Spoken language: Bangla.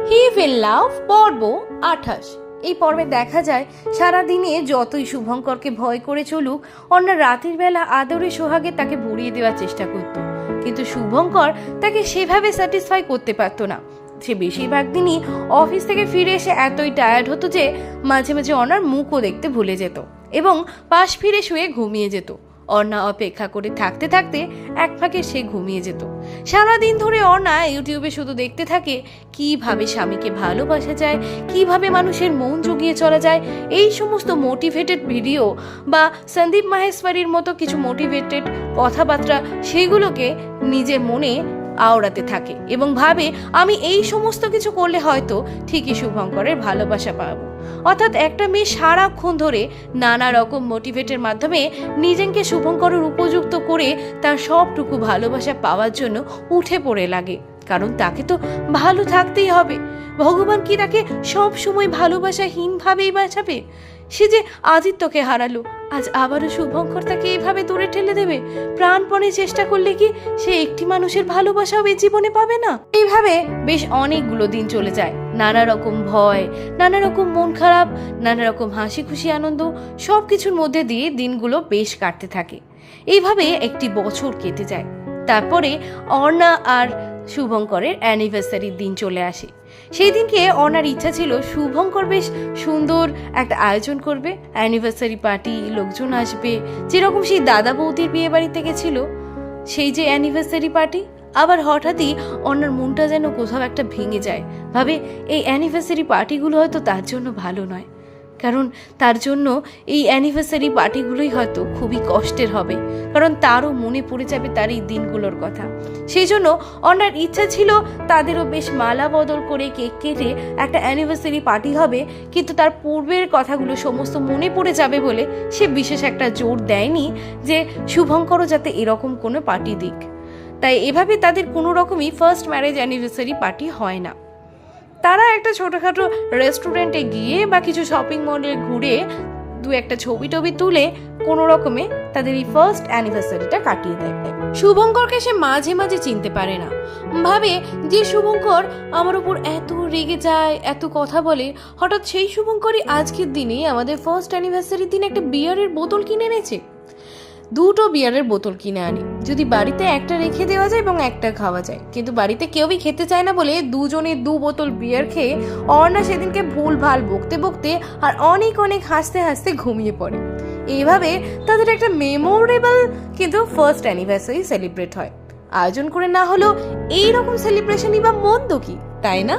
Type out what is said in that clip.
হি উইল লাভ পর্ব 28। এই পর্বে দেখা যায় সারাদিনে যতই শুভঙ্করকে ভয় করে চলুক, অন্য রাতের বেলা আদরে সোহাগে তাকে ভরিয়ে দেওয়ার চেষ্টা করত, কিন্তু শুভঙ্কর তাকে সেভাবে স্যাটিসফাই করতে পারতো না। সে বেশিরভাগ দিনই অফিস থেকে ফিরে এসে এতই টায়ার্ড হতো যে মাঝে মাঝে অনার মুখও দেখতে ভুলে যেত এবং পাশ ফিরে শুয়ে ঘুমিয়ে যেত। অর্ণা অপেক্ষা করে থাকতে থাকতে এক ফাঁকে সে ঘুমিয়ে যেত। সারাদিন ধরে অর্ণা ইউটিউবে শুধু দেখতে থাকে কিভাবে স্বামীকে ভালোবাসা যায়, কিভাবে মানুষের মন জুগিয়ে চলা যায়। এই সমস্ত মোটিভেটেড ভিডিও বা সন্দীপ মাহেশ্বরীর মতো কিছু মোটিভেটেড কথাবার্তা সেগুলোকে নিজের মনে আওড়াতে থাকে এবং ভাবে আমি এই সমস্ত কিছু করলে হয়তো ঠিকই শুভঙ্করের ভালোবাসা পাবো। অর্থাৎ একটা মেয়ে সারাক্ষণ ধরে নানা রকম মোটিভেটের মাধ্যমে নিজেকে শুভঙ্করের উপযুক্ত করে তার সবটুকু ভালোবাসা পাওয়ার জন্য উঠে পড়ে লাগে, কারণ তাকে তো ভালো থাকতেই হবে। ভগবান কি তাকে সব সময় ভালোবাসাহীন ভাবেই বাঁচাবে? সে যে আদিত্যকে হারালো, আজ আবারও শুভঙ্কর তাকে এইভাবে দূরে ঠেলে দেবে? প্রাণপণে চেষ্টা করলে কি সে একটি মানুষের ভালোবাসাও এই জীবনে পাবে না? এইভাবে বেশ অনেকগুলো দিন চলে যায়। নানা রকম ভয়, নানা রকম মন খারাপ, নানা রকম হাসি খুশি আনন্দ সবকিছুর মধ্যে দিয়ে দিনগুলো বেশ কাটতে থাকে। এইভাবে একটি বছর কেটে যায়। তারপরে অর্ণা আর শুভঙ্করের অ্যানিভার্সারির দিন চলে আসে। সেই দিনকে অর্ণার ইচ্ছা ছিল শুভঙ্কর বেশ সুন্দর একটা আয়োজন করবে, অ্যানিভার্সারি পার্টি, লোকজন আসবে, যেরকম সেই দাদা বৌদির বিয়ে বাড়িতে গেছিল সেই যে অ্যানিভার্সারি পার্টি। আবার হঠাৎই অর্ণার মনটা যেন কোথাও একটা ভেঙে যায়, ভাবে এই অ্যানিভার্সারি পার্টিগুলো হয়তো তার জন্য ভালো নয়, কারণ তার জন্য এই অ্যানিভার্সারি পার্টিগুলোই হয়তো খুবই কষ্টের হবে, কারণ তারও মনে পড়ে যাবে তার এই দিনগুলোর কথা। সেই জন্য অর্ণার ইচ্ছা ছিল তাদেরও বেশ মালা বদল করে কেক কেটে একটা অ্যানিভার্সারি পার্টি হবে, কিন্তু তার পূর্বের কথাগুলো সমস্ত মনে পড়ে যাবে বলে সে বিশেষ একটা জোর দেয়নি যে শুভঙ্করও যাতে এরকম কোনো পার্টি দিক। তাই এভাবে তাদের কোনো রকমই ফার্স্ট ম্যারেজ অ্যানিভার্সারি পার্টি হয় না। তারা একটা ছোটখাটো রেস্টুরেন্টে গিয়ে বা কিছু শপিং মলে ঘুরে দু একটা ছবি টবি তুলে কোনো রকমে তাদের এই ফার্স্ট অ্যানিভার্সারিটা কাটিয়ে দেয়। শুভঙ্করকে সে মাঝে মাঝে চিনতে পারে না, ভাবে যে শুভঙ্কর আমার উপর এত রেগে যায়, এত কথা বলে, হঠাৎ সেই শুভঙ্করই আজকের দিনে আমাদের ফার্স্ট অ্যানিভার্সারির দিন একটা বিয়ারের বোতল কিনে এনেছে। দুটো বিয়ারের বোতল কিনে আনি, যদি বাড়িতে একটা রেখে দেওয়া যায় এবং একটা খাওয়া যায়, কিন্তু বাড়িতে কেউই খেতে চায় না বলে দুজনে দু বোতল বিয়ার খেয়ে অর্ণা সেদিনকে ভুল ভাল বকতে বকতে আর অনেক অনেক হাসতে হাসতে ঘুমিয়ে পড়ে। এইভাবে তাদের একটা মেমোরেবল কিন্তু ফার্স্ট অ্যানিভার্সারি সেলিব্রেট হয়। আয়োজন করে না হলো এইরকম সেলিব্রেশনই বা মন্দ কি, তাই না?